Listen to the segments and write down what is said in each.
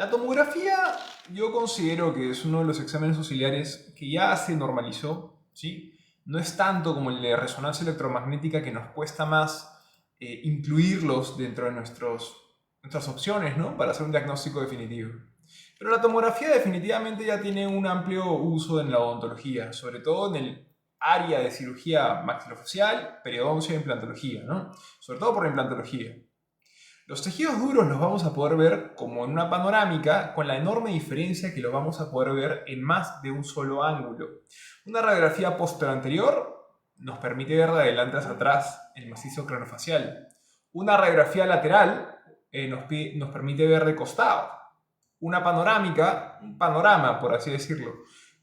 La tomografía yo considero que es uno de los exámenes auxiliares que ya se normalizó, ¿sí? No es tanto como el de resonancia electromagnética que nos cuesta más incluirlos dentro de nuestras opciones, ¿no? Para hacer un diagnóstico definitivo. Pero la tomografía definitivamente ya tiene un amplio uso en la odontología, sobre todo en el área de cirugía maxilofacial, periodoncia e implantología, ¿no? Sobre todo por la implantología. Los tejidos duros los vamos a poder ver como en una panorámica, con la enorme diferencia que los vamos a poder ver en más de un solo ángulo. Una radiografía posterior nos permite ver de adelante hacia atrás el macizo craneofacial. Una radiografía lateral nos permite ver de costado. Una panorámica, un panorama por así decirlo.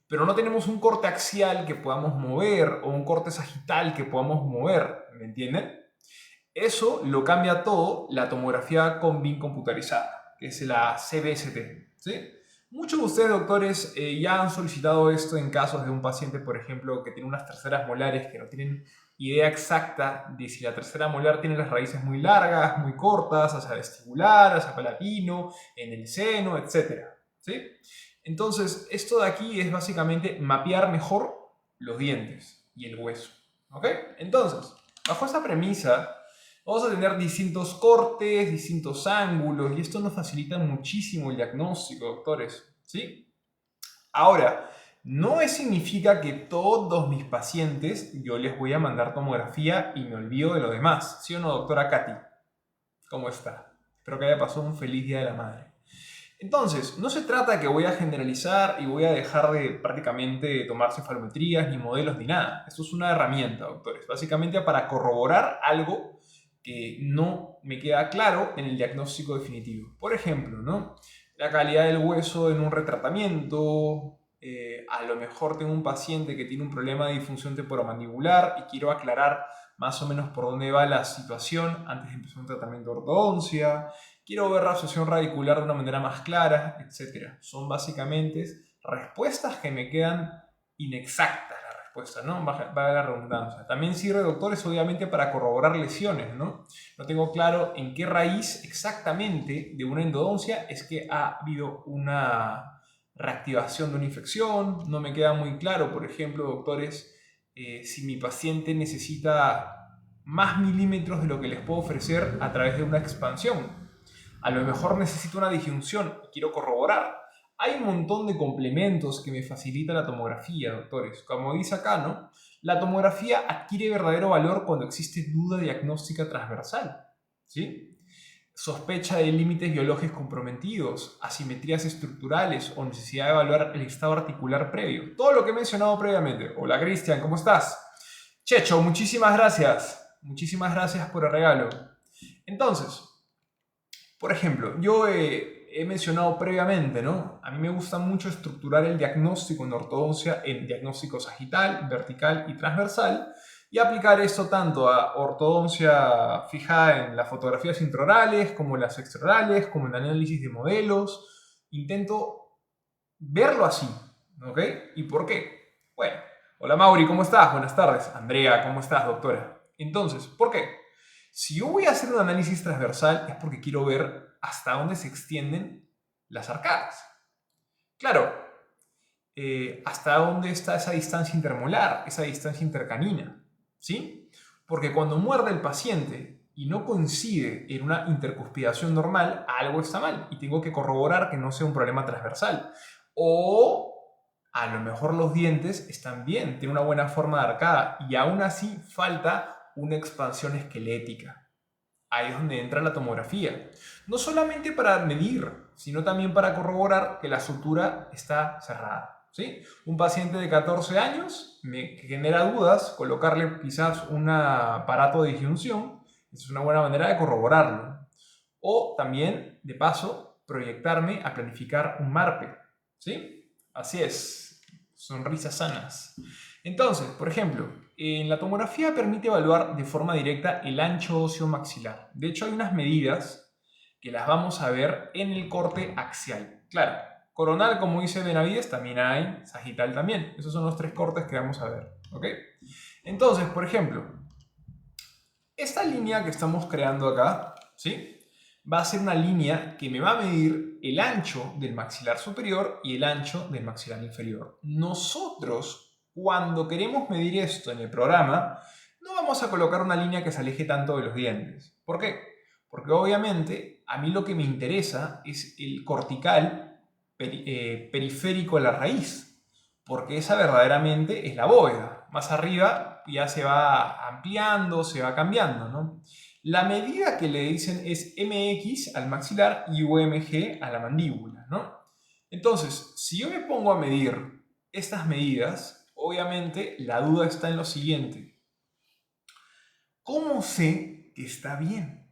Pero no tenemos un corte axial que podamos mover o un corte sagital que podamos mover, ¿me entienden? Eso lo cambia todo la tomografía con BIM computarizada, que es la CBST, ¿sí? Muchos de ustedes, doctores, ya han solicitado esto en casos de un paciente, por ejemplo, que tiene unas terceras molares que no tienen idea exacta de si la tercera molar tiene las raíces muy largas, muy cortas, hacia vestibular, hacia palatino, en el seno, etc. ¿Sí? Entonces, esto de aquí es básicamente mapear mejor los dientes y el hueso. ¿Ok? Entonces, bajo esta premisa, vamos a tener distintos cortes, distintos ángulos, y esto nos facilita muchísimo el diagnóstico, doctores, ¿sí? Ahora, no significa que todos mis pacientes yo les voy a mandar tomografía y me olvido de lo demás, ¿sí o no, doctora Katy? ¿Cómo está? Espero que haya pasado un feliz Día de la Madre. Entonces, no se trata de que voy a generalizar y voy a dejar de prácticamente tomar cefalometrías, ni modelos, ni nada. Esto es una herramienta, doctores, básicamente para corroborar algo que no me queda claro en el diagnóstico definitivo. Por ejemplo, ¿no? La calidad del hueso en un retratamiento. A lo mejor tengo un paciente que tiene un problema de disfunción temporomandibular y quiero aclarar más o menos por dónde va la situación antes de empezar un tratamiento de ortodoncia. Quiero ver la asociación radicular de una manera más clara, etc. Son básicamente respuestas que me quedan inexactas, la respuesta, ¿no? Va la redundancia. También sirve, doctores, obviamente para corroborar lesiones, ¿no? No tengo claro en qué raíz exactamente de una endodoncia es que ha habido una reactivación de una infección. No me queda muy claro, por ejemplo, doctores, si mi paciente necesita más milímetros de lo que les puedo ofrecer a través de una expansión. A lo mejor necesito una disyunción y quiero corroborar. Hay un montón de complementos que me facilita la tomografía, doctores. Como dice acá, ¿no? La tomografía adquiere verdadero valor cuando existe duda diagnóstica transversal, ¿sí? Sospecha de límites biológicos comprometidos, asimetrías estructurales o necesidad de evaluar el estado articular previo. Todo lo que he mencionado previamente. Hola, Cristian, ¿cómo estás? Checho, muchísimas gracias. Muchísimas gracias por el regalo. Entonces, por ejemplo, yo he mencionado previamente, ¿no? A mí me gusta mucho estructurar el diagnóstico en ortodoncia en diagnóstico sagital, vertical y transversal y aplicar esto tanto a ortodoncia fijada en las fotografías intraorales como en las extraorales, como en análisis de modelos. Intento verlo así, ¿ok? ¿Y por qué? Bueno, hola Mauri, ¿cómo estás? Buenas tardes. Andrea, ¿cómo estás, doctora? Entonces, ¿por qué? Si yo voy a hacer un análisis transversal es porque quiero ver hasta dónde se extienden las arcadas. Claro, hasta dónde está esa distancia intermolar, esa distancia intercanina, ¿sí? Porque cuando muerde el paciente y no coincide en una intercuspidación normal, algo está mal y tengo que corroborar que no sea un problema transversal. O a lo mejor los dientes están bien, tienen una buena forma de arcada y aún así falta una expansión esquelética. Ahí es donde entra la tomografía. No solamente para medir, sino también para corroborar que la sutura está cerrada, ¿sí? Un paciente de 14 años me genera dudas, colocarle quizás un aparato de disyunción, es una buena manera de corroborarlo. O también, de paso, proyectarme a planificar un MARPE, ¿sí? Así es, sonrisas sanas. Entonces, por ejemplo, en la tomografía permite evaluar de forma directa el ancho óseo maxilar. De hecho, hay unas medidas que las vamos a ver en el corte axial. Claro, coronal, como dice Benavides, también hay, sagital también. Esos son los tres cortes que vamos a ver, ¿ok? Entonces, por ejemplo, esta línea que estamos creando acá, ¿sí? va a ser una línea que me va a medir el ancho del maxilar superior y el ancho del maxilar inferior. Nosotros, cuando queremos medir esto en el programa, no vamos a colocar una línea que se aleje tanto de los dientes. ¿Por qué? Porque obviamente a mí lo que me interesa es el cortical periférico a la raíz, porque esa verdaderamente es la bóveda. Más arriba ya se va ampliando, se va cambiando, ¿no? La medida que le dicen es MX al maxilar y UMG a la mandíbula, ¿no? Entonces, si yo me pongo a medir estas medidas, obviamente la duda está en lo siguiente. ¿Cómo sé que está bien?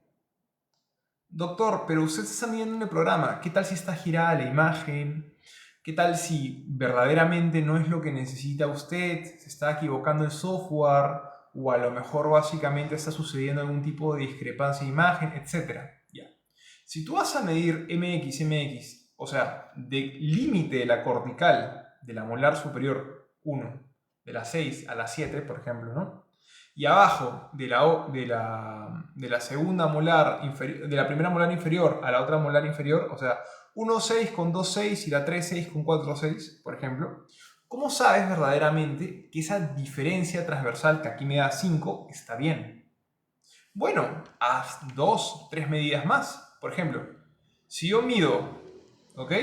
Doctor, pero usted está midiendo en el programa. ¿Qué tal si está girada la imagen? ¿Qué tal si verdaderamente no es lo que necesita usted? ¿Se está equivocando el software? O a lo mejor básicamente está sucediendo algún tipo de discrepancia de imagen, etcétera. Ya. Si tú vas a medir MX, o sea, del límite de la cortical de la molar superior 1, de la 6 a la 7, por ejemplo, ¿no? Y abajo de la segunda molar inferior, de la primera molar inferior a la otra molar inferior, o sea, 1,6 con 2,6 y la 3,6 con 4,6, por ejemplo, ¿cómo sabes verdaderamente que esa diferencia transversal que aquí me da 5 está bien? Bueno, haz 2, 3 medidas más. Por ejemplo, si yo mido, ¿ok?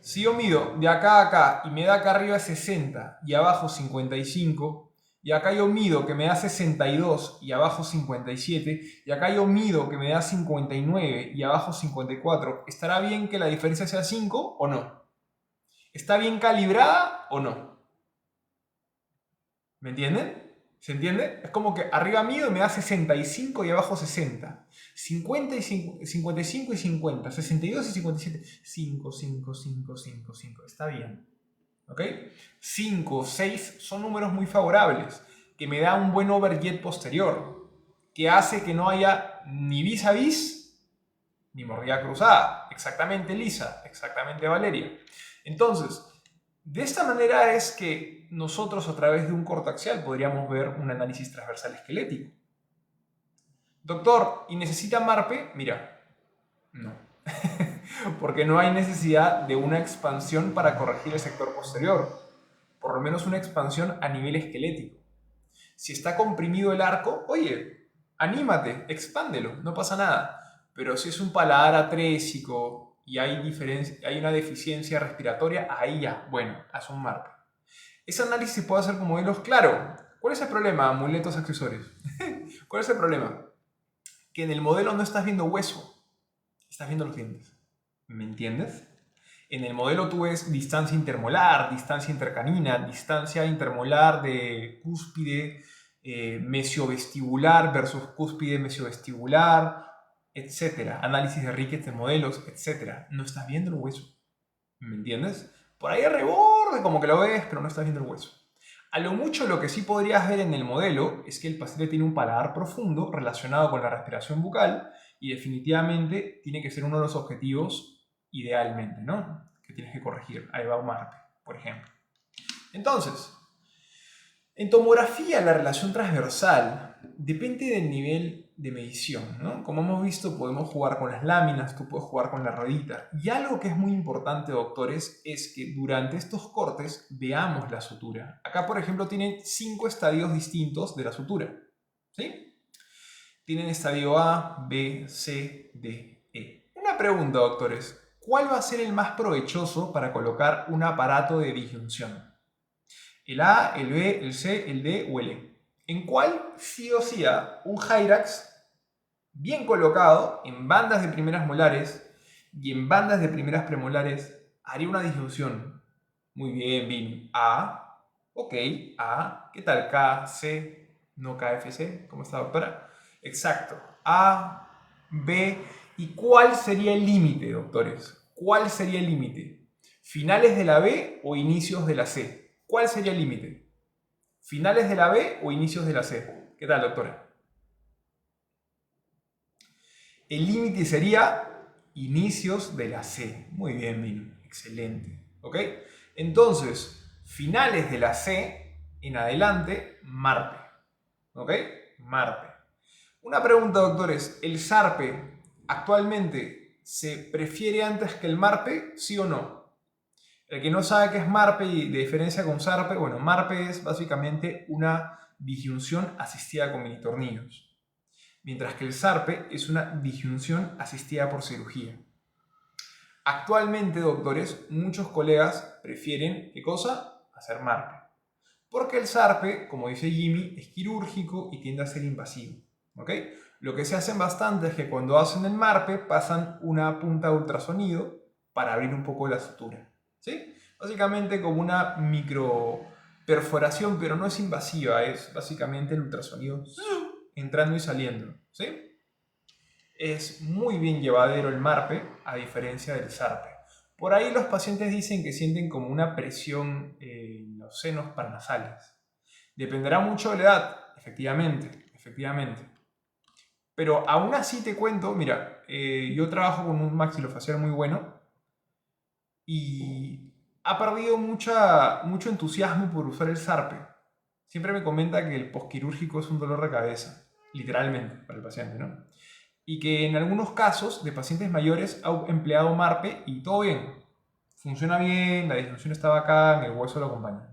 Si yo mido de acá a acá y me da acá arriba 60 y abajo 55, y acá yo mido que me da 62 y abajo 57, y acá yo mido que me da 59 y abajo 54, ¿estará bien que la diferencia sea 5 o no? ¿Está bien calibrada o no? ¿Me entienden? ¿Se entiende? Es como que arriba mido y me da 65 y abajo 60. 50 y 55 y 50. 62 y 57. 5, 5, 5, 5, 5. Está bien. ¿Ok? 5, 6 son números muy favorables, que me da un buen overjet posterior, que hace que no haya ni vis a vis ni mordida cruzada. Exactamente lisa, exactamente Valeria. Entonces, de esta manera es que nosotros a través de un cortoaxial podríamos ver un análisis transversal esquelético. Doctor, ¿y necesita MARPE? Mira, no. Porque no hay necesidad de una expansión para corregir el sector posterior. Por lo menos una expansión a nivel esquelético. Si está comprimido el arco, oye, anímate, expándelo, no pasa nada. Pero si es un paladar atrésico y hay una deficiencia respiratoria, ahí ya, bueno, haz un MARPE. Ese análisis se puede hacer con modelos, claro. ¿Cuál es el problema, amuletos accesorios? ¿Cuál es el problema? Que en el modelo no estás viendo hueso, estás viendo los dientes. ¿Me entiendes? En el modelo tú ves distancia intermolar, distancia intercanina, distancia intermolar de cúspide mesiovestibular versus cúspide mesiovestibular, etc. Análisis de Ricketts de modelos, etc. No estás viendo el hueso. ¿Me entiendes? Por ahí a reborde como que lo ves, pero no estás viendo el hueso. A lo mucho lo que sí podrías ver en el modelo es que el paciente tiene un paladar profundo relacionado con la respiración bucal y definitivamente tiene que ser uno de los objetivos idealmente, ¿no? Que tienes que corregir. Ahí va un MARPE, por ejemplo. Entonces, en tomografía la relación transversal depende del nivel de medición, ¿no? Como hemos visto, podemos jugar con las láminas, tú puedes jugar con la ruedita. Y algo que es muy importante, doctores, es que durante estos cortes veamos la sutura. Acá, por ejemplo, tienen 5 estadios distintos de la sutura, ¿sí? Tienen estadio A, B, C, D, E. Una pregunta, doctores. ¿Cuál va a ser el más provechoso para colocar un aparato de disyunción? ¿El A, el B, el C, el D o el E? ¿En cuál sí o sí un Hyrax bien colocado en bandas de primeras molares y en bandas de primeras premolares haría una disyunción? Muy bien, Vin. A, ok, A, ¿qué tal? K, C, no KFC, ¿cómo está, doctora? Exacto. A, B, ¿y cuál sería el límite, doctores? ¿Cuál sería el límite? ¿Finales de la B o inicios de la C? ¿Cuál sería el límite? ¿Finales de la B o inicios de la C? ¿Qué tal, doctora? El límite sería inicios de la C. Muy bien, Mino. Excelente. ¿Ok? Entonces, finales de la C en adelante, MARPE. ¿Ok? MARPE. Una pregunta, doctores. ¿El SARPE Actualmente, ¿se prefiere antes que el MARPE? ¿Sí o no? El que no sabe qué es MARPE y de diferencia con SARPE, bueno, MARPE es básicamente una disyunción asistida con mini tornillos, mientras que el SARPE es una disyunción asistida por cirugía. Actualmente, doctores, muchos colegas prefieren, ¿qué cosa? Hacer MARPE. Porque el SARPE, como dice Jimmy, es quirúrgico y tiende a ser invasivo. ¿Ok? Lo que se hacen bastante es que cuando hacen el MARPE pasan una punta de ultrasonido para abrir un poco la sutura. ¿Sí? Básicamente como una micro perforación, pero no es invasiva, es básicamente el ultrasonido entrando y saliendo. ¿Sí? Es muy bien llevadero el MARPE a diferencia del SARPE. Por ahí los pacientes dicen que sienten como una presión en los senos paranasales. Dependerá mucho de la edad, efectivamente. Pero aún así te cuento, mira, yo trabajo con un maxilofacial muy bueno y ha perdido mucho entusiasmo por usar el SARPE. Siempre me comenta que el posquirúrgico es un dolor de cabeza, literalmente, para el paciente, ¿no? Y que en algunos casos de pacientes mayores ha empleado MARPE y todo bien. Funciona bien, la disfunción está bacán, el hueso lo acompaña.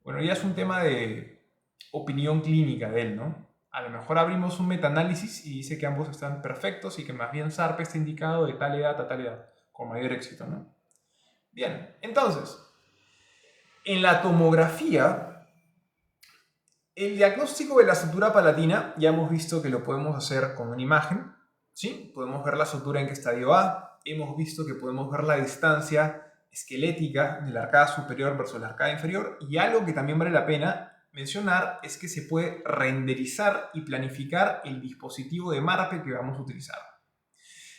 Bueno, ya es un tema de opinión clínica de él, ¿no? A lo mejor abrimos un metaanálisis y dice que ambos están perfectos y que más bien SARPE está indicado de tal edad a tal edad, con mayor éxito, ¿no? Bien, entonces, en la tomografía, el diagnóstico de la sutura palatina ya hemos visto que lo podemos hacer con una imagen, ¿sí? Podemos ver la sutura en qué estadio va, hemos visto que podemos ver la distancia esquelética de la arcada superior versus la arcada inferior y algo que también vale la pena mencionar es que se puede renderizar y planificar el dispositivo de MARPE que vamos a utilizar.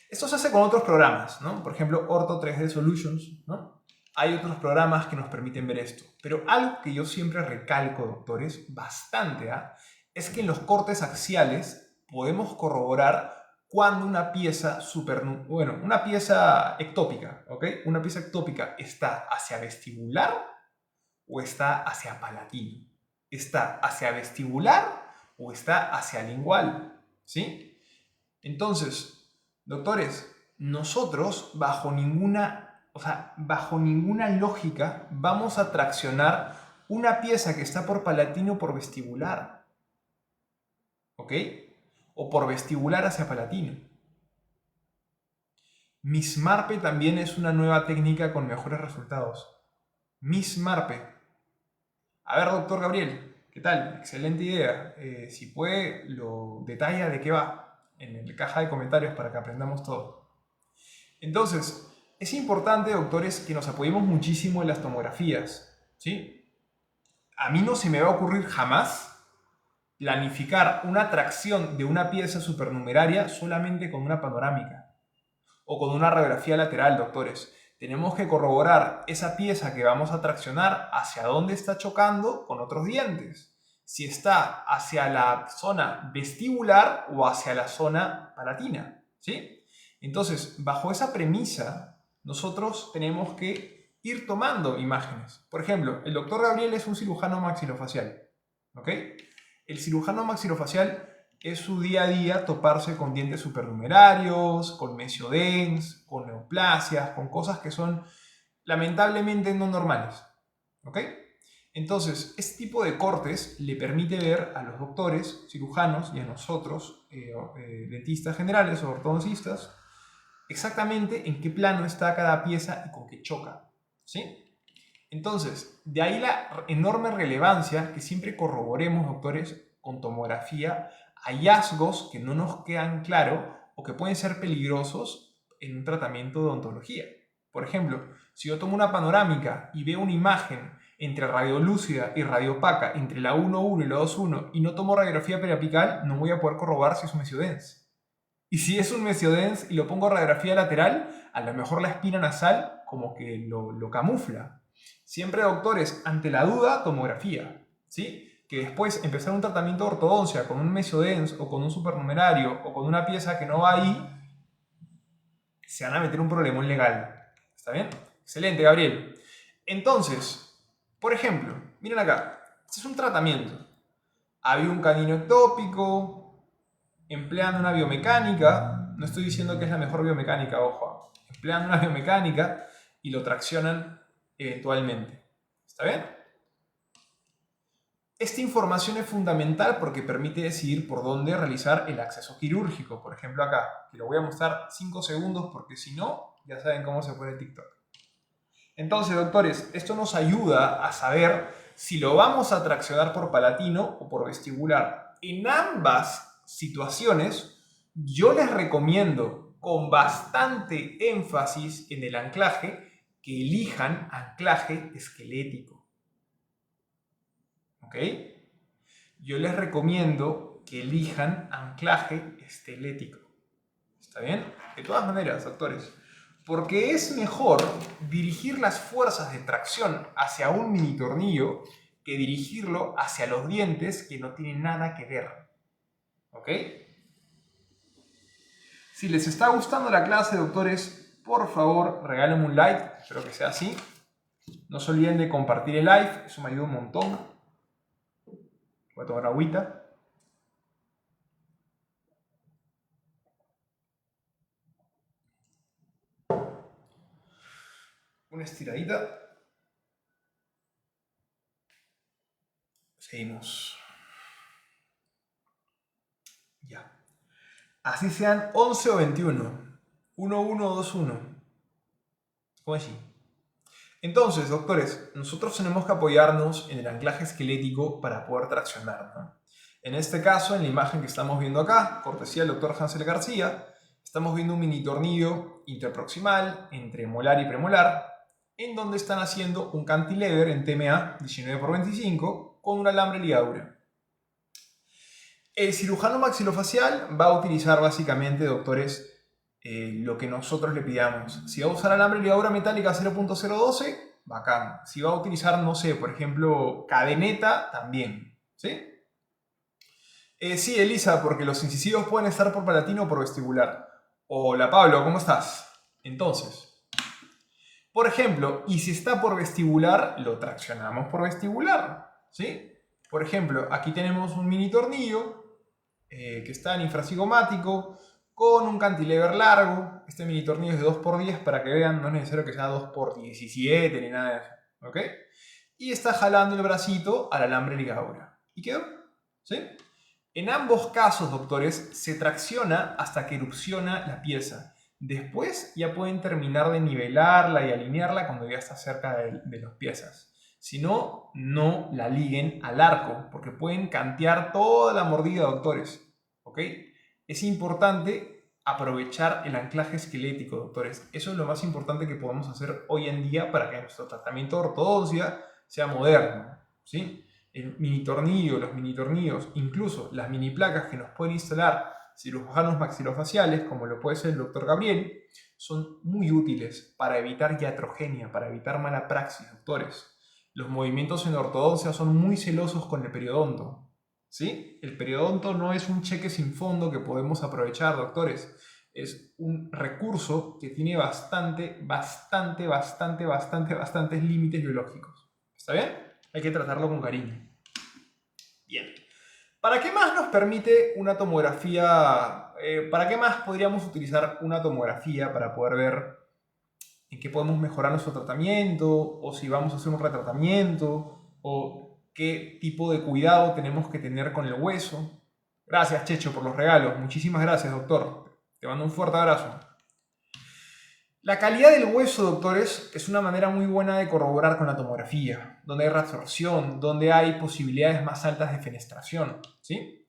Esto se hace con otros programas, ¿no? Por ejemplo, Ortho 3D Solutions, ¿no? Hay otros programas que nos permiten ver esto. Pero algo que yo siempre recalco, doctores, bastante, es que en los cortes axiales podemos corroborar cuando una pieza una pieza ectópica, ¿ok? Una pieza ectópica está hacia vestibular o está hacia palatino. Está hacia vestibular o está hacia lingual, ¿sí? Entonces, doctores, nosotros bajo ninguna lógica vamos a traccionar una pieza que está por palatino por vestibular, ¿ok? O por vestibular hacia palatino. MISMARPE también es una nueva técnica con mejores resultados. MISMARPE. A ver, doctor Gabriel, ¿qué tal? Excelente idea. Si puede, lo detalla de qué va en la caja de comentarios para que aprendamos todo. Entonces, es importante, doctores, que nos apoyemos muchísimo en las tomografías, ¿sí? A mí no se me va a ocurrir jamás planificar una tracción de una pieza supernumeraria solamente con una panorámica o con una radiografía lateral, doctores. Tenemos que corroborar esa pieza que vamos a traccionar hacia dónde está chocando con otros dientes. Si está hacia la zona vestibular o hacia la zona palatina, ¿sí? Entonces, bajo esa premisa, nosotros tenemos que ir tomando imágenes. Por ejemplo, el doctor Gabriel es un cirujano maxilofacial, ¿ok? El cirujano maxilofacial es su día a día toparse con dientes supernumerarios, con mesiodens, con neoplasias, con cosas que son lamentablemente no normales, ¿ok? Entonces, este tipo de cortes le permite ver a los doctores, cirujanos y a nosotros, dentistas generales o ortodoncistas, exactamente en qué plano está cada pieza y con qué choca, ¿sí? Entonces, de ahí la enorme relevancia que siempre corroboremos, doctores, con tomografía, hallazgos que no nos quedan claros o que pueden ser peligrosos en un tratamiento de odontología. Por ejemplo, si yo tomo una panorámica y veo una imagen entre radiolúcida y radiopaca, entre la 1.1 y la 2.1, y no tomo radiografía periapical, no voy a poder corroborar si es un mesiodens. Y si es un mesiodens y lo pongo radiografía lateral, a lo mejor la espina nasal como que lo camufla. Siempre, doctores, ante la duda, tomografía, ¿sí? Que después empezar un tratamiento de ortodoncia con un mesiodens o con un supernumerario o con una pieza que no va ahí, se van a meter un problemón legal. ¿Está bien? Excelente, Gabriel. Entonces, por ejemplo, miren acá, este es un tratamiento. Había un canino ectópico, empleando una biomecánica, No estoy diciendo que es la mejor biomecánica, ojo. Emplean una biomecánica y lo traccionan eventualmente. ¿Está bien? Esta información es fundamental porque permite decidir por dónde realizar el acceso quirúrgico. Por ejemplo acá, que lo voy a mostrar 5 segundos porque si no, ya saben cómo se pone TikTok. Entonces, doctores, esto nos ayuda a saber si lo vamos a traccionar por palatino o por vestibular. En ambas situaciones, yo les recomiendo con bastante énfasis en el anclaje que elijan anclaje esquelético. ¿Ok? Yo les recomiendo que elijan anclaje esquelético. ¿Está bien? De todas maneras, doctores, porque es mejor dirigir las fuerzas de tracción hacia un mini tornillo que dirigirlo hacia los dientes que no tienen nada que ver. ¿Ok? Si les está gustando la clase, doctores, por favor, regálenme un like. Espero que sea así. No se olviden de compartir el live. Eso me ayuda un montón. Voy a tomar agüita. Una estiradita. Seguimos. Ya. Así sean 11 o 21. 1, 1, 2, 1. ¿Cómo así? Entonces, doctores, nosotros tenemos que apoyarnos en el anclaje esquelético para poder traccionar, ¿no? En este caso, en la imagen que estamos viendo acá, cortesía del doctor Hansel García, estamos viendo un mini tornillo interproximal entre molar y premolar, en donde están haciendo un cantilever en TMA 19x25 con un alambre ligadura. El cirujano maxilofacial va a utilizar básicamente, doctores, lo que nosotros le pidamos. Si va a usar alambre ligadura metálica 0.012, bacán. Si va a utilizar, no sé, por ejemplo, cadeneta, también. ¿Sí? Sí, Elisa, porque los incisivos pueden estar por palatino o por vestibular. Hola, Pablo, ¿cómo estás? Entonces, por ejemplo, y si está por vestibular, lo traccionamos por vestibular. ¿Sí? Por ejemplo, aquí tenemos un mini tornillo que está en infracigomático con un cantilever largo. Este mini tornillo es de 2x10 para que vean, no es necesario que sea 2x17 ni nada de eso. ¿Ok? Y está jalando el bracito al alambre ligadura. ¿Y quedó? ¿Sí? En ambos casos, doctores, se tracciona hasta que erupciona la pieza. Después ya pueden terminar de nivelarla y alinearla cuando ya está cerca de las piezas. Si no, no la liguen al arco, porque pueden cantear toda la mordida, doctores. ¿Ok? Es importante aprovechar el anclaje esquelético, doctores. Eso es lo más importante que podemos hacer hoy en día para que nuestro tratamiento de ortodoncia sea moderno. ¿Sí? El mini tornillo, los mini tornillos, incluso las mini placas que nos pueden instalar cirujanos maxilofaciales, como lo puede ser el doctor Gabriel, son muy útiles para evitar iatrogenia, para evitar mala praxis, doctores. Los movimientos en ortodoncia son muy celosos con el periodonto. ¿Sí? El periodonto no es un cheque sin fondo que podemos aprovechar, doctores. Es un recurso que tiene bastantes límites biológicos. ¿Está bien? Hay que tratarlo con cariño. Bien. ¿Para qué más nos permite una tomografía? ¿Para qué más podríamos utilizar una tomografía para poder ver en qué podemos mejorar nuestro tratamiento, o si vamos a hacer un retratamiento, o qué tipo de cuidado tenemos que tener con el hueso? Gracias, Checho, por los regalos. Muchísimas gracias, doctor. Te mando un fuerte abrazo. La calidad del hueso, doctores, es una manera muy buena de corroborar con la tomografía, donde hay reabsorción, donde hay posibilidades más altas de fenestración, ¿sí?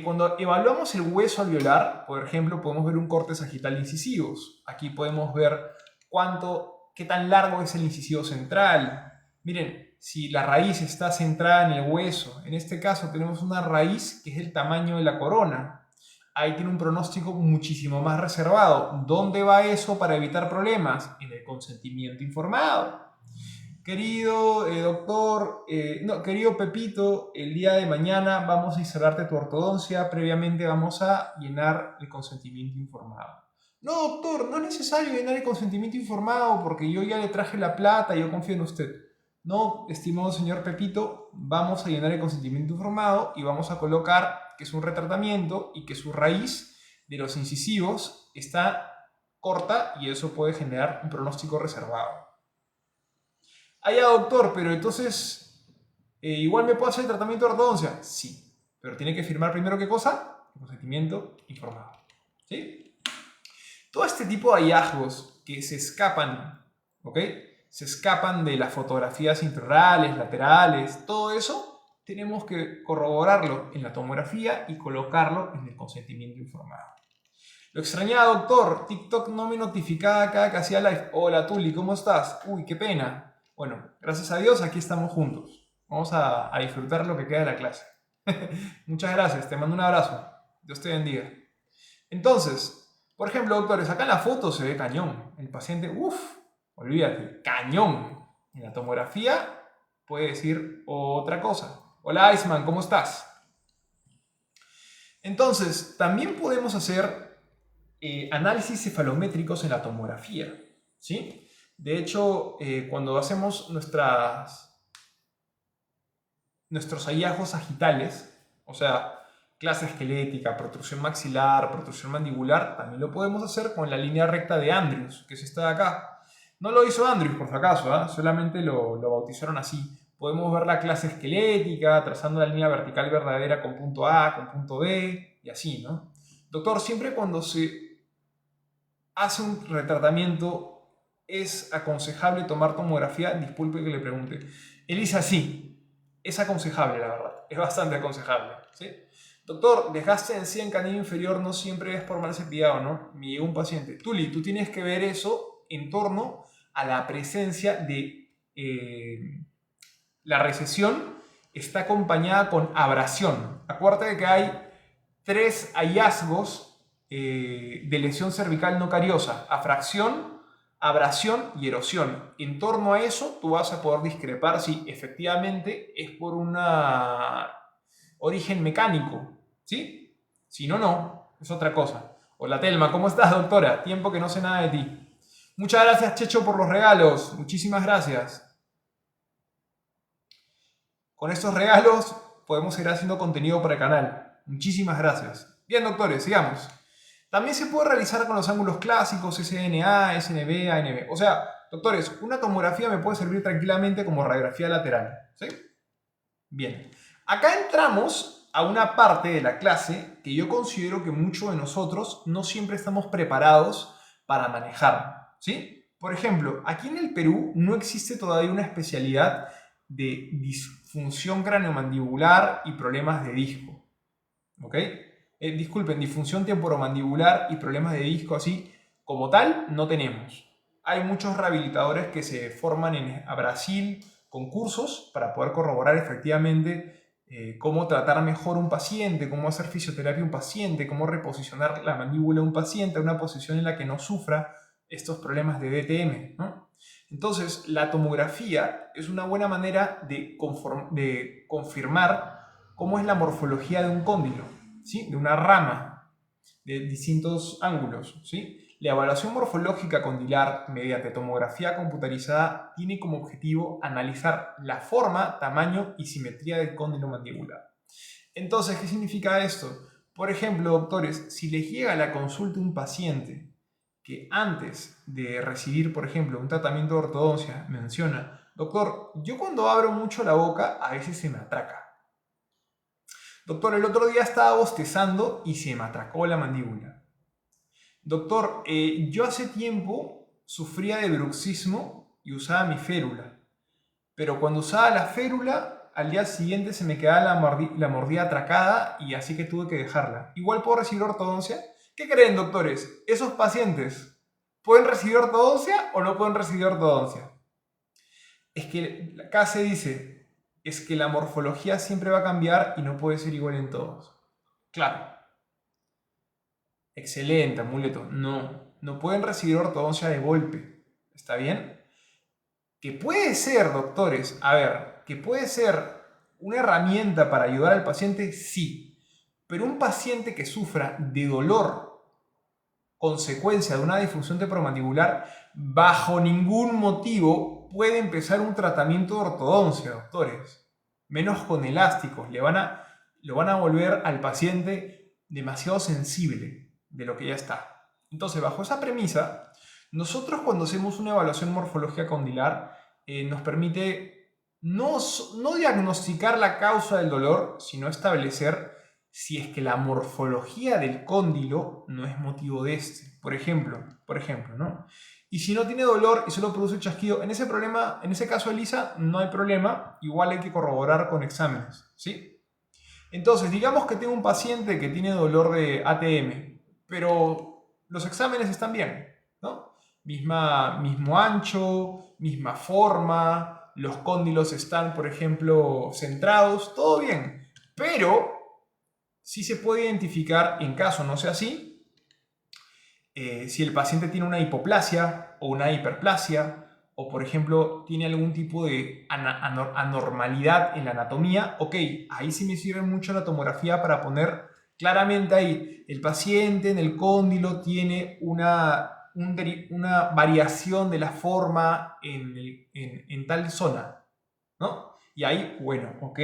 Cuando evaluamos el hueso alveolar, por ejemplo, podemos ver un corte sagital de incisivos. Aquí podemos ver qué tan largo es el incisivo central. Miren, si la raíz está centrada en el hueso, en este caso tenemos una raíz que es el tamaño de la corona. Ahí tiene un pronóstico muchísimo más reservado. ¿Dónde va eso para evitar problemas? En el consentimiento informado. Querido querido Pepito, el día de mañana vamos a instalarte tu ortodoncia. Previamente vamos a llenar el consentimiento informado. No, doctor, no es necesario llenar el consentimiento informado porque yo ya le traje la plata y yo confío en usted. No, estimado señor Pepito, vamos a llenar el consentimiento informado y vamos a colocar que es un retratamiento y que su raíz de los incisivos está corta y eso puede generar un pronóstico reservado. Ah, ya, doctor, pero entonces, ¿igual me puedo hacer el tratamiento de ortodoncia? Sí, pero tiene que firmar primero, ¿qué cosa? El consentimiento informado. ¿Sí? Todo este tipo de hallazgos que se escapan, ¿ok? Se escapan de las fotografías intraorales, laterales, todo eso tenemos que corroborarlo en la tomografía y colocarlo en el consentimiento informado. Lo extrañaba, doctor. TikTok no me notificaba cada que hacía live. Hola, Tuli, ¿cómo estás? Uy, qué pena. Bueno, gracias a Dios, aquí estamos juntos. Vamos a disfrutar lo que queda de la clase. Muchas gracias, te mando un abrazo. Dios te bendiga. Entonces, por ejemplo, doctores, acá en la foto se ve cañón. El paciente, olvídate, cañón. En la tomografía puede decir otra cosa. Hola, Iceman, ¿cómo estás? Entonces, también podemos hacer análisis cefalométricos en la tomografía, ¿sí? De hecho, cuando hacemos nuestros hallazgos sagitales, o sea, clase esquelética, protrusión maxilar, protrusión mandibular, también lo podemos hacer con la línea recta de Andrews, que es esta de acá. No lo hizo Andrews, por si acaso, ¿eh? Solamente lo bautizaron así. Podemos ver la clase esquelética, trazando la línea vertical verdadera con punto A, con punto B, y así, ¿no? Doctor, siempre cuando se hace un retratamiento, ¿es aconsejable tomar tomografía? Disculpe que le pregunte. Elisa, sí, es aconsejable, la verdad. Es bastante aconsejable, ¿sí? Doctor, desgaste en 100 canino inferior no siempre es por mal cepillado, ¿no? Me llegó un paciente. Tuli, tú tienes que ver eso en torno a la presencia de la recesión está acompañada con abrasión. Acuérdate de que hay 3 hallazgos de lesión cervical no cariosa: afracción, abrasión y erosión. En torno a eso, tú vas a poder discrepar si efectivamente es por un origen mecánico, ¿sí? Si no, no, es otra cosa. Hola Telma, ¿cómo estás, doctora? Tiempo que no sé nada de ti. Muchas gracias, Checho, por los regalos. Muchísimas gracias. Con estos regalos podemos seguir haciendo contenido para el canal. Muchísimas gracias. Bien, doctores, sigamos. También se puede realizar con los ángulos clásicos, SNA, SNB, ANB. O sea, doctores, una tomografía me puede servir tranquilamente como radiografía lateral. ¿Sí? Bien. Acá entramos a una parte de la clase que yo considero que muchos de nosotros no siempre estamos preparados para manejar. ¿Sí? Por ejemplo, aquí en el Perú no existe todavía una especialidad de disfunción craneomandibular y problemas de disco. ¿Ok? Disculpen, disfunción temporomandibular y problemas de disco así como tal no tenemos. Hay muchos rehabilitadores que se forman a Brasil con cursos para poder corroborar efectivamente cómo tratar mejor un paciente, cómo hacer fisioterapia a un paciente, cómo reposicionar la mandíbula a un paciente a una posición en la que no sufra estos problemas de DTM, ¿no? Entonces, la tomografía es una buena manera de confirmar cómo es la morfología de un cóndilo, ¿sí? De una rama de distintos ángulos, ¿sí? La evaluación morfológica condilar mediante tomografía computarizada tiene como objetivo analizar la forma, tamaño y simetría del cóndilo mandibular. Entonces, ¿qué significa esto? Por ejemplo, doctores, si les llega a la consulta un paciente que antes de recibir, por ejemplo, un tratamiento de ortodoncia menciona: doctor, yo cuando abro mucho la boca a veces se me atraca. Doctor, el otro día estaba bostezando y se me atracó la mandíbula. Doctor, yo hace tiempo sufría de bruxismo y usaba mi férula, pero cuando usaba la férula, al día siguiente se me quedaba la mordida atracada y así que tuve que dejarla. ¿Igual puedo recibir ortodoncia? ¿Qué creen, doctores? ¿Esos pacientes pueden recibir ortodoncia o no pueden recibir ortodoncia? Es que acá se dice, es que la morfología siempre va a cambiar y no puede ser igual en todos. Claro. Excelente, amuleto. No pueden recibir ortodoncia de golpe. ¿Está bien? Que puede ser, doctores, a ver, que puede ser una herramienta para ayudar al paciente, sí. Pero un paciente que sufra de dolor consecuencia de una disfunción temporomandibular, bajo ningún motivo puede empezar un tratamiento de ortodoncia, doctores. Menos con elásticos. Lo van a volver al paciente demasiado sensible. de lo que ya está. Entonces, bajo esa premisa, nosotros cuando hacemos una evaluación morfológica condilar, nos permite no diagnosticar la causa del dolor, sino establecer si es que la morfología del cóndilo no es motivo de este. Por ejemplo, ¿no? Y si no tiene dolor y solo produce chasquido, en ese caso, Elisa, no hay problema. Igual hay que corroborar con exámenes, ¿sí? Entonces, digamos que tengo un paciente que tiene dolor de ATM, pero los exámenes están bien, ¿no? Mismo ancho, misma forma, los cóndilos están, por ejemplo, centrados, todo bien. Pero sí se puede identificar, en caso no sea así, si el paciente tiene una hipoplasia o una hiperplasia, o por ejemplo tiene algún tipo de anormalidad en la anatomía, ok, ahí sí me sirve mucho la tomografía para poner claramente ahí, el paciente en el cóndilo tiene una variación de la forma en tal zona, ¿no? Y ahí, bueno, ok,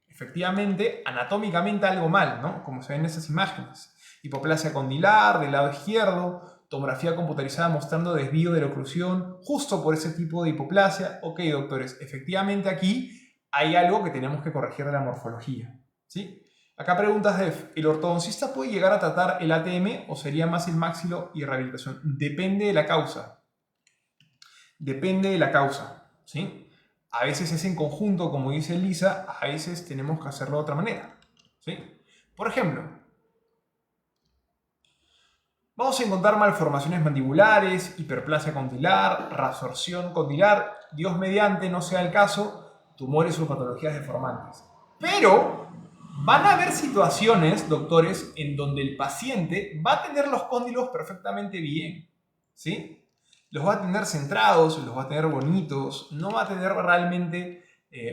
efectivamente, anatómicamente algo mal, ¿no? Como se ven en esas imágenes. Hipoplasia condilar del lado izquierdo, tomografía computarizada mostrando desvío de la oclusión justo por ese tipo de hipoplasia. Ok, doctores, efectivamente aquí hay algo que tenemos que corregir de la morfología, ¿sí? Acá preguntas de ¿el ortodoncista puede llegar a tratar el ATM o sería más el máxilo y rehabilitación? Depende de la causa. Depende de la causa, ¿sí? A veces es en conjunto, como dice Lisa, a veces tenemos que hacerlo de otra manera, ¿sí? Por ejemplo, vamos a encontrar malformaciones mandibulares, hiperplasia condilar, reabsorción condilar, Dios mediante, no sea el caso, tumores o patologías deformantes. Pero van a haber situaciones, doctores, en donde el paciente va a tener los cóndilos perfectamente bien, ¿sí? Los va a tener centrados, los va a tener bonitos, no va a tener realmente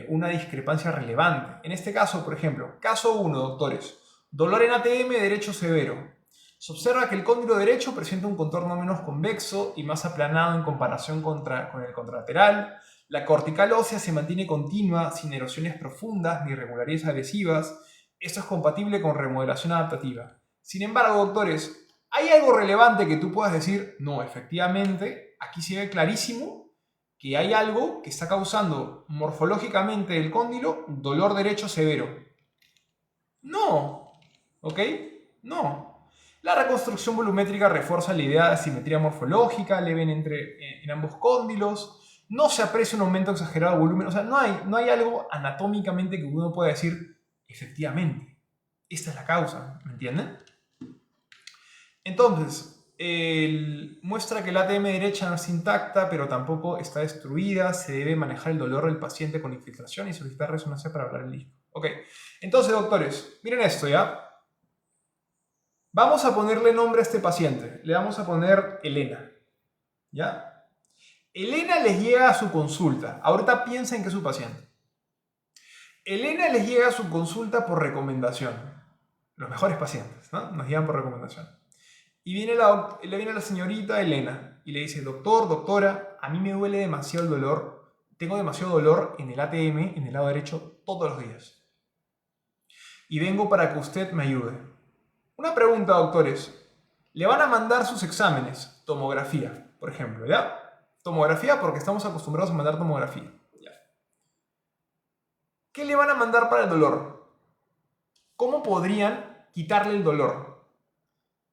una discrepancia relevante. En este caso, por ejemplo, caso 1, doctores, dolor en ATM derecho severo. Se observa que el cóndilo derecho presenta un contorno menos convexo y más aplanado en comparación con el contralateral. La cortical ósea se mantiene continua, sin erosiones profundas ni irregularidades agresivas. Esto es compatible con remodelación adaptativa. Sin embargo, doctores, ¿hay algo relevante que tú puedas decir? No, efectivamente, aquí se ve clarísimo que hay algo que está causando morfológicamente el cóndilo dolor derecho severo. No, ¿ok? No. La reconstrucción volumétrica refuerza la idea de asimetría morfológica, le ven en ambos cóndilos, no se aprecia un aumento exagerado de volumen, o sea, no hay algo anatómicamente que uno pueda decir, efectivamente, esta es la causa, ¿me entienden? Entonces, muestra que la ATM derecha no es intacta, pero tampoco está destruida. Se debe manejar el dolor del paciente con infiltración y solicitar resonancia para hablar el disco. Ok, entonces, doctores, miren esto, ¿ya? Vamos a ponerle nombre a este paciente. Le vamos a poner Elena, ¿ya? Elena les llega a su consulta. Ahorita piensen que es su paciente. Elena les llega a su consulta por recomendación. Los mejores pacientes, ¿no? Nos llegan por recomendación. Y viene la señorita Elena y le dice, doctor, doctora, a mí me duele demasiado el dolor, tengo demasiado dolor en el ATM, en el lado derecho, todos los días. Y vengo para que usted me ayude. Una pregunta, doctores. Le van a mandar sus exámenes, tomografía, por ejemplo, ¿ya? Tomografía porque estamos acostumbrados a mandar tomografía. ¿Ya? ¿Qué le van a mandar para el dolor? ¿Cómo podrían quitarle el dolor?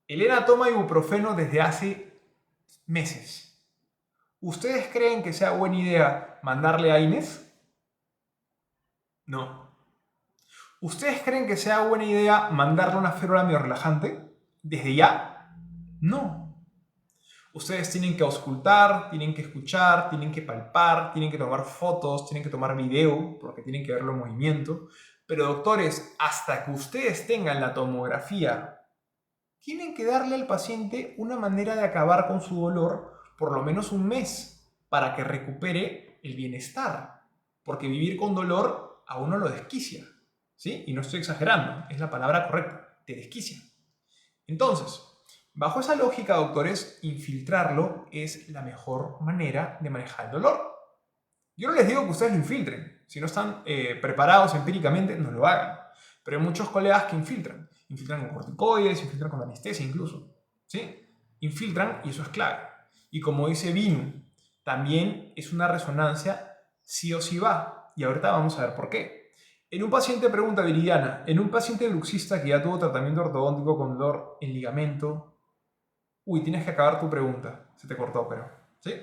Elena toma ibuprofeno desde hace meses. ¿Ustedes creen que sea buena idea mandarle a Inés? No. ¿Ustedes creen que sea buena idea mandarle una férula miorrelajante? ¿Desde ya? No. Ustedes tienen que auscultar, tienen que escuchar, tienen que palpar, tienen que tomar fotos, tienen que tomar video, porque tienen que verlo en movimiento. Pero doctores, hasta que ustedes tengan la tomografía, tienen que darle al paciente una manera de acabar con su dolor por lo menos un mes para que recupere el bienestar. Porque vivir con dolor a uno lo desquicia, ¿sí? Y no estoy exagerando, es la palabra correcta, te desquicia. Entonces, bajo esa lógica, doctores, infiltrarlo es la mejor manera de manejar el dolor. Yo no les digo que ustedes lo infiltren. Si no están preparados empíricamente, no lo hagan. Pero hay muchos colegas que infiltran. Infiltran con corticoides, infiltran con anestesia incluso. ¿sí? Infiltran y eso es clave. Y como dice Vinu, también es una resonancia sí o sí va. Y ahorita vamos a ver por qué. En un paciente, pregunta Viridiana, en un paciente bruxista que ya tuvo tratamiento ortodóntico con dolor en ligamento. Uy, tienes que acabar tu pregunta. Se te cortó, pero. ¿Sí?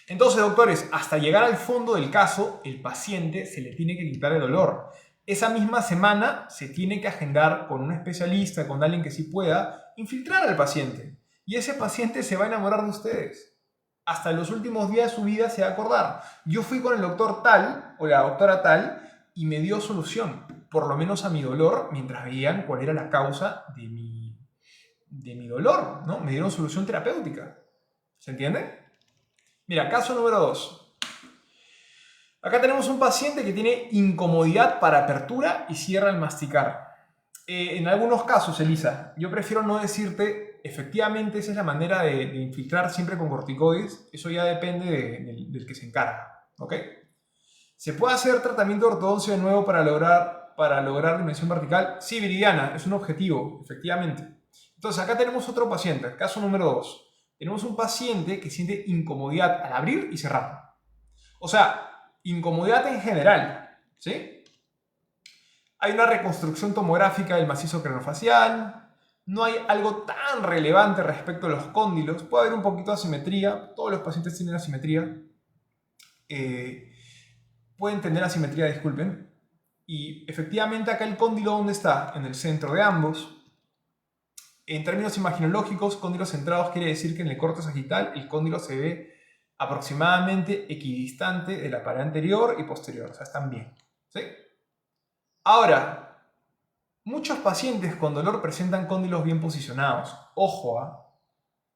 Entonces, doctores, hasta llegar al fondo del caso, el paciente se le tiene que quitar el dolor. Esa misma semana se tiene que agendar con un especialista, con alguien que sí pueda, infiltrar al paciente. Y ese paciente se va a enamorar de ustedes. Hasta los últimos días de su vida se va a acordar. Yo fui con el doctor tal o la doctora tal y me dio solución, por lo menos a mi dolor, mientras veían cuál era la causa de mi dolor, ¿no? Me dieron solución terapéutica. ¿Se entiende? Mira, caso número 2. Acá tenemos un paciente que tiene incomodidad para apertura y cierre al masticar. En algunos casos, Elisa, yo prefiero no decirte efectivamente esa es la manera de infiltrar siempre con corticoides. Eso ya depende del que se encarga. ¿Ok? ¿Se puede hacer tratamiento de ortodoncia de nuevo para lograr dimensión vertical? Sí, Viridiana, es un objetivo, efectivamente. Entonces, acá tenemos otro paciente, caso número 2. Tenemos un paciente que siente incomodidad al abrir y cerrar. O sea, incomodidad en general, ¿sí? Hay una reconstrucción tomográfica del macizo craneofacial, no hay algo tan relevante respecto a los cóndilos, puede haber un poquito de asimetría, todos los pacientes tienen asimetría, pueden tener asimetría, disculpen, y efectivamente acá el cóndilo, ¿dónde está? En el centro de ambos. En términos imaginológicos, cóndilos centrados quiere decir que en el corte sagital el cóndilo se ve aproximadamente equidistante de la pared anterior y posterior, o sea, están bien, ¿sí? Ahora, muchos pacientes con dolor presentan cóndilos bien posicionados. Ojo, ¿ah?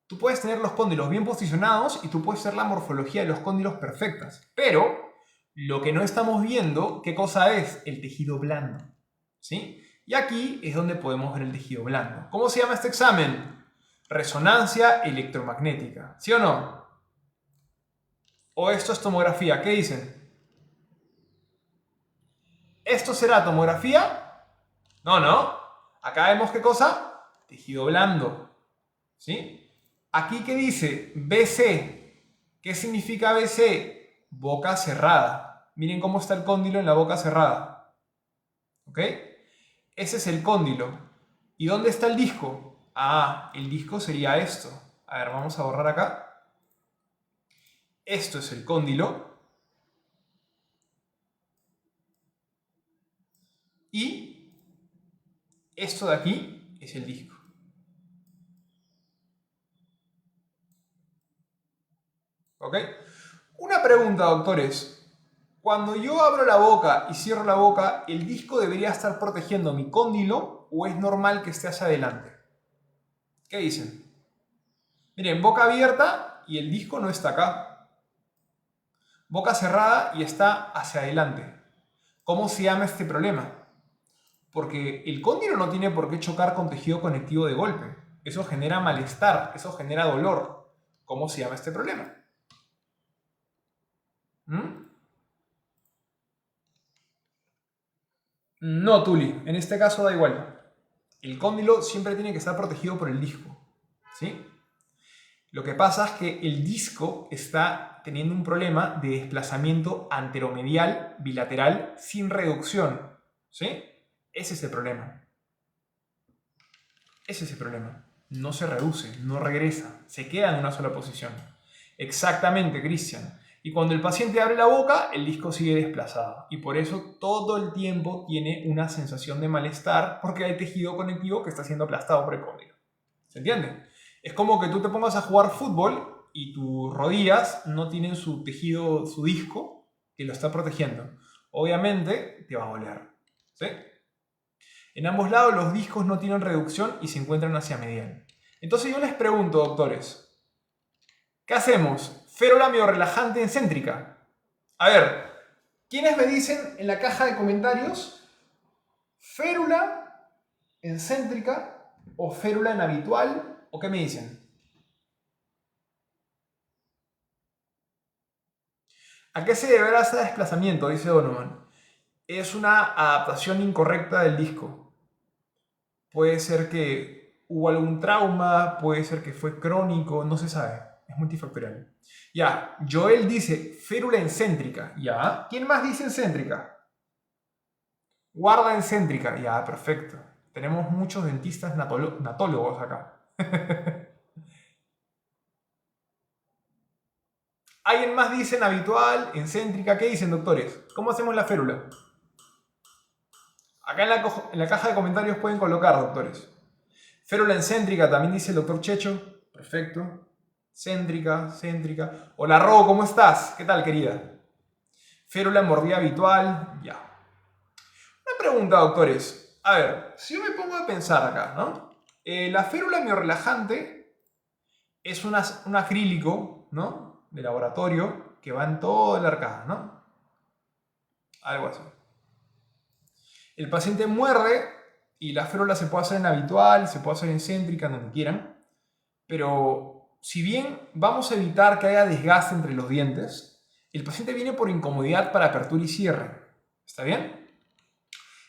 Tú puedes tener los cóndilos bien posicionados y tú puedes tener la morfología de los cóndilos perfectas, pero lo que no estamos viendo, ¿qué cosa es? El tejido blando, ¿sí? Y aquí es donde podemos ver el tejido blando. ¿Cómo se llama este examen? Resonancia electromagnética, ¿sí o no? ¿O esto es tomografía? ¿Qué dicen? ¿Esto será tomografía? No, no. Acá vemos qué cosa? Tejido blando, ¿sí? Aquí, ¿qué dice? BC. ¿Qué significa BC? Boca cerrada. Miren cómo está el cóndilo en la boca cerrada. ¿Ok? Ese es el cóndilo. ¿Y dónde está el disco? Ah, el disco sería esto. A ver, vamos a borrar acá. Esto es el cóndilo. Y esto de aquí es el disco. ¿Ok? Una pregunta, doctores. Cuando yo abro la boca y cierro la boca, ¿el disco debería estar protegiendo mi cóndilo o es normal que esté hacia adelante? ¿Qué dicen? Miren, boca abierta y el disco no está acá. Boca cerrada y está hacia adelante. ¿Cómo se llama este problema? Porque el cóndilo no tiene por qué chocar con tejido conectivo de golpe. Eso genera malestar, eso genera dolor. ¿Cómo se llama este problema? ¿Mm? No, Tuli, en este caso da igual. El cóndilo siempre tiene que estar protegido por el disco, ¿sí? Lo que pasa es que el disco está teniendo un problema de desplazamiento anteromedial bilateral sin reducción, ¿sí? Ese es el problema. Ese es el problema. No se reduce, no regresa, se queda en una sola posición. Exactamente, Cristian. Y cuando el paciente abre la boca, el disco sigue desplazado. Y por eso todo el tiempo tiene una sensación de malestar porque hay tejido conectivo que está siendo aplastado por el cóndilo. ¿Se entiende? Es como que tú te pongas a jugar fútbol y tus rodillas no tienen su tejido, su disco que lo está protegiendo. Obviamente te va a doler. ¿Sí? En ambos lados los discos no tienen reducción y se encuentran hacia medial. Entonces yo les pregunto, doctores, ¿qué hacemos? ¿Férula miorrelajante encéntrica? A ver, ¿quiénes me dicen en la caja de comentarios férula encéntrica o férula en habitual? ¿O qué me dicen? ¿A qué se deberá ese desplazamiento? Dice Donovan. Es una adaptación incorrecta del disco. Puede ser que hubo algún trauma, puede ser que fue crónico, no se sabe, es multifactorial. Ya, Joel dice férula encéntrica, ya. ¿Quién más dice encéntrica? Guarda encéntrica, ya, perfecto. Tenemos muchos dentistas natólogos acá. ¿Alguien más dice habitual, encéntrica? ¿Qué dicen, doctores? ¿Cómo hacemos la férula? Acá en la caja de comentarios pueden colocar, doctores. Férula encéntrica, también dice el doctor Checho. Perfecto. Céntrica, céntrica. Hola, Ro, ¿cómo estás? ¿Qué tal, querida? Férula mordida habitual, ya. Una pregunta, doctores. A ver, si yo me pongo a pensar acá, ¿no? La férula miorrelajante es un acrílico, ¿no? De laboratorio que va en toda la arcada, ¿no? Algo así. El paciente muerde y la férula se puede hacer en habitual, se puede hacer en céntrica, donde quieran. Pero si bien vamos a evitar que haya desgaste entre los dientes, el paciente viene por incomodidad para apertura y cierre. ¿Está bien?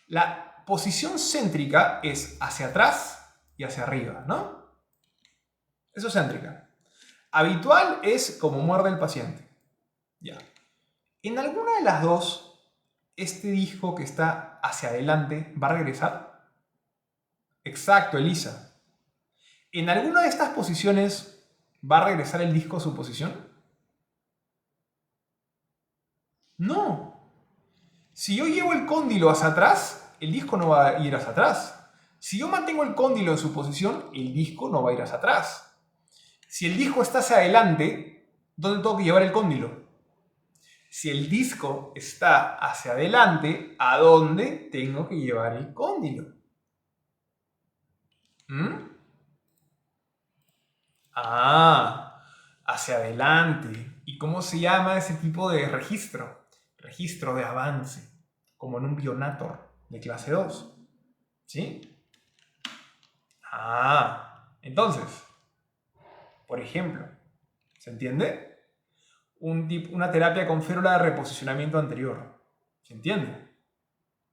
La posición céntrica es hacia atrás y hacia arriba, ¿no? Eso es céntrica. Habitual es como muerde el paciente. Ya. En alguna de las dos, este disco que está hacia adelante va a regresar. Exacto, Elisa. ¿En alguna de estas posiciones va a regresar el disco a su posición? No. Si yo llevo el cóndilo hacia atrás, el disco no va a ir hacia atrás. Si yo mantengo el cóndilo en su posición, el disco no va a ir hacia atrás. Si el disco está hacia adelante, ¿dónde tengo que llevar el cóndilo? Si el disco está hacia adelante, ¿a dónde tengo que llevar el cóndilo? ¿Mm? Ah, hacia adelante. ¿Y cómo se llama ese tipo de registro? Registro de avance, como en un Bionator de clase 2. ¿Sí? Ah, entonces, por ejemplo, ¿se entiende? Una terapia con férula de reposicionamiento anterior. ¿Se entiende?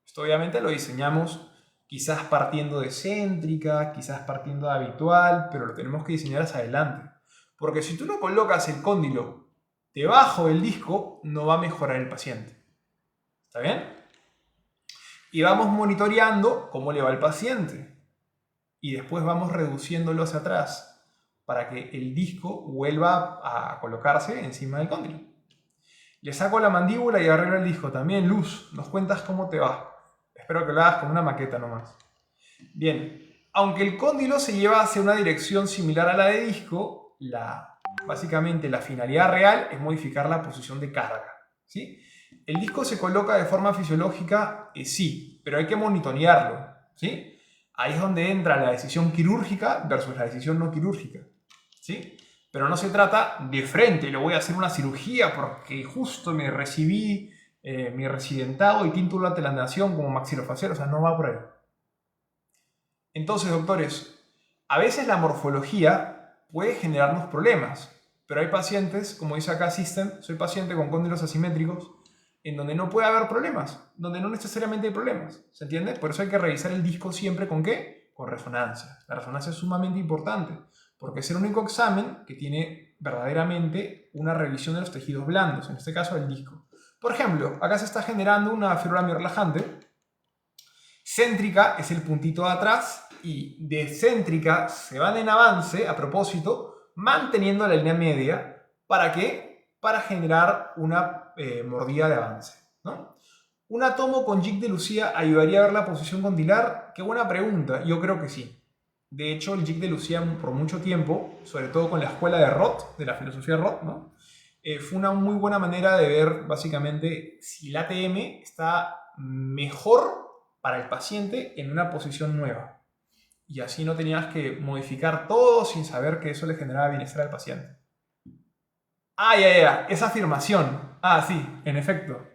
Esto obviamente lo diseñamos quizás partiendo de céntrica, quizás partiendo de habitual, pero lo tenemos que diseñar hacia adelante. Porque si tú no colocas el cóndilo debajo del disco, no va a mejorar el paciente. ¿Está bien? Y vamos monitoreando cómo le va al paciente. Y después vamos reduciéndolo hacia atrás para que el disco vuelva a colocarse encima del cóndilo. Le saco la mandíbula y arreglo el disco. También, Luz, nos cuentas cómo te va. Espero que lo hagas con una maqueta nomás. Bien, aunque el cóndilo se lleva hacia una dirección similar a la de disco, básicamente la finalidad real es modificar la posición de carga. ¿Sí? ¿El disco se coloca de forma fisiológica? Sí, pero hay que monitorearlo. ¿Sí? Ahí es donde entra la decisión quirúrgica versus la decisión no quirúrgica. ¿Sí? Pero no se trata de frente, le voy a hacer una cirugía porque justo me recibí mi residentado y título de telandación como maxilofacial, o sea, no va por ahí. Entonces, doctores, a veces la morfología puede generarnos problemas, pero hay pacientes, como dice acá System, soy paciente con cóndilos asimétricos, en donde no puede haber problemas, donde no necesariamente hay problemas, ¿se entiende? Por eso hay que revisar el disco siempre ¿con qué? Con resonancia. La resonancia es sumamente importante, porque es el único examen que tiene verdaderamente una revisión de los tejidos blandos, en este caso el disco. Por ejemplo, acá se está generando una férula miorrelajante. Céntrica es el puntito de atrás y de céntrica se van en avance, a propósito, manteniendo la línea media. ¿Para qué? Para generar una mordida de avance, ¿no? ¿Un átomo con jig de Lucía ayudaría a ver la posición condilar? Qué buena pregunta, yo creo que sí. De hecho, el jig de Lucía por mucho tiempo, sobre todo con la escuela de Roth, de la filosofía de Roth, ¿no? Fue una muy buena manera de ver básicamente si el ATM está mejor para el paciente en una posición nueva. Y así no tenías que modificar todo sin saber que eso le generaba bienestar al paciente. Ah, ya, esa afirmación. Ah, sí, en efecto.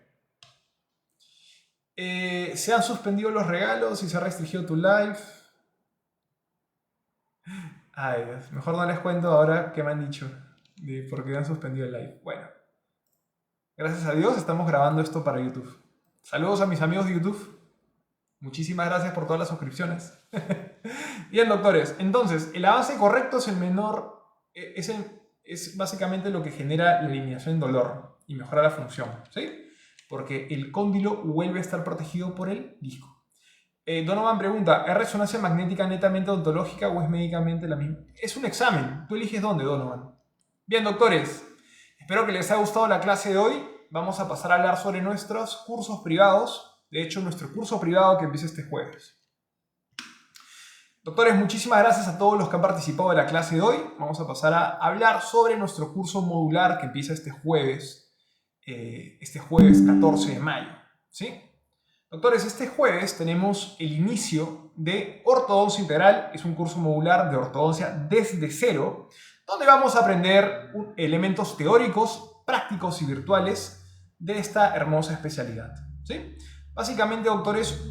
Se han suspendido los regalos y se ha restringido tu live. Ay, Dios. Mejor no les cuento ahora qué me han dicho de por qué han suspendido el live. Bueno, gracias a Dios estamos grabando esto para YouTube. Saludos a mis amigos de YouTube. Muchísimas gracias por todas las suscripciones. Bien, doctores. Entonces, el avance correcto es el menor, es básicamente lo que genera la eliminación del dolor y mejora la función, ¿sí? Porque el cóndilo vuelve a estar protegido por el disco. Donovan pregunta, ¿es resonancia magnética netamente odontológica o es médicamente la misma? Es un examen. Tú eliges dónde, Donovan. Bien, doctores. Espero que les haya gustado la clase de hoy. Vamos a pasar a hablar sobre nuestros cursos privados. De hecho, nuestro curso privado que empieza este jueves. Doctores, muchísimas gracias a todos los que han participado de la clase de hoy. Vamos a pasar a hablar sobre nuestro curso modular que empieza este jueves 14 de mayo. ¿Sí? Doctores, este jueves tenemos el inicio de Ortodoncia Integral. Es un curso modular de ortodoncia desde cero, donde vamos a aprender elementos teóricos, prácticos y virtuales de esta hermosa especialidad. ¿Sí? Básicamente, doctores,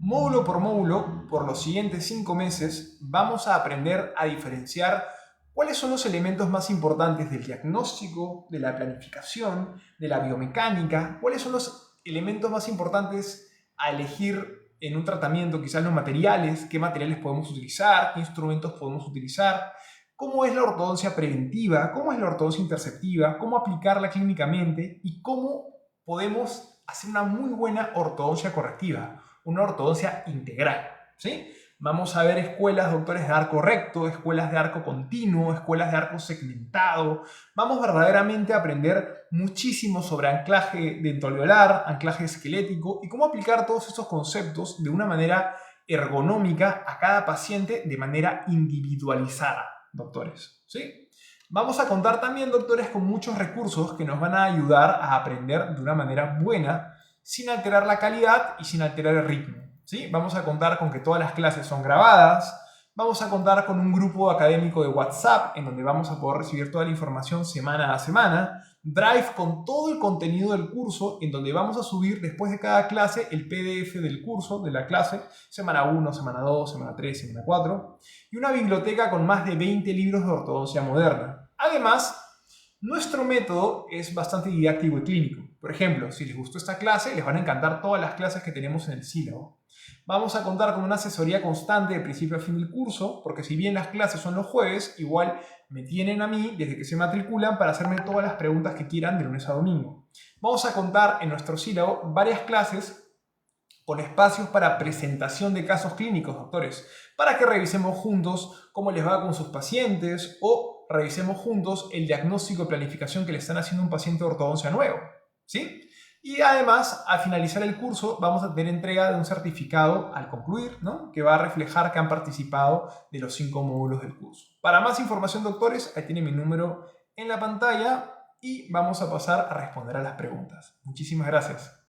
módulo por módulo, por los siguientes 5 meses, vamos a aprender a diferenciar cuáles son los elementos más importantes del diagnóstico, de la planificación, de la biomecánica, cuáles son los elementos más importantes a elegir en un tratamiento, quizás los materiales, qué materiales podemos utilizar, qué instrumentos podemos utilizar, cómo es la ortodoncia preventiva, cómo es la ortodoncia interceptiva, cómo aplicarla clínicamente y cómo podemos hacer una muy buena ortodoncia correctiva, una ortodoncia integral, ¿sí? Vamos a ver escuelas, doctores, de arco recto, escuelas de arco continuo, escuelas de arco segmentado. Vamos verdaderamente a aprender muchísimo sobre anclaje dentoalveolar, anclaje esquelético y cómo aplicar todos estos conceptos de una manera ergonómica a cada paciente de manera individualizada, doctores, ¿sí? Vamos a contar también, doctores, con muchos recursos que nos van a ayudar a aprender de una manera buena, sin alterar la calidad y sin alterar el ritmo. ¿Sí? Vamos a contar con que todas las clases son grabadas, vamos a contar con un grupo académico de WhatsApp en donde vamos a poder recibir toda la información semana a semana, Drive con todo el contenido del curso en donde vamos a subir después de cada clase el PDF del curso, de la clase, semana 1, semana 2, semana 3, semana 4, y una biblioteca con más de 20 libros de ortodoncia moderna. Además, nuestro método es bastante didáctico y clínico. Por ejemplo, si les gustó esta clase, les van a encantar todas las clases que tenemos en el sílabo. Vamos a contar con una asesoría constante de principio a fin del curso, porque si bien las clases son los jueves, igual me tienen a mí desde que se matriculan para hacerme todas las preguntas que quieran de lunes a domingo. Vamos a contar en nuestro sílabo varias clases con espacios para presentación de casos clínicos, doctores, para que revisemos juntos cómo les va con sus pacientes o revisemos juntos el diagnóstico y planificación que le están haciendo a un paciente de ortodoncia nuevo, ¿sí? Y además, al finalizar el curso, vamos a tener entrega de un certificado al concluir, ¿no? Que va a reflejar que han participado de los 5 módulos del curso. Para más información, doctores, ahí tiene mi número en la pantalla y vamos a pasar a responder a las preguntas. Muchísimas gracias.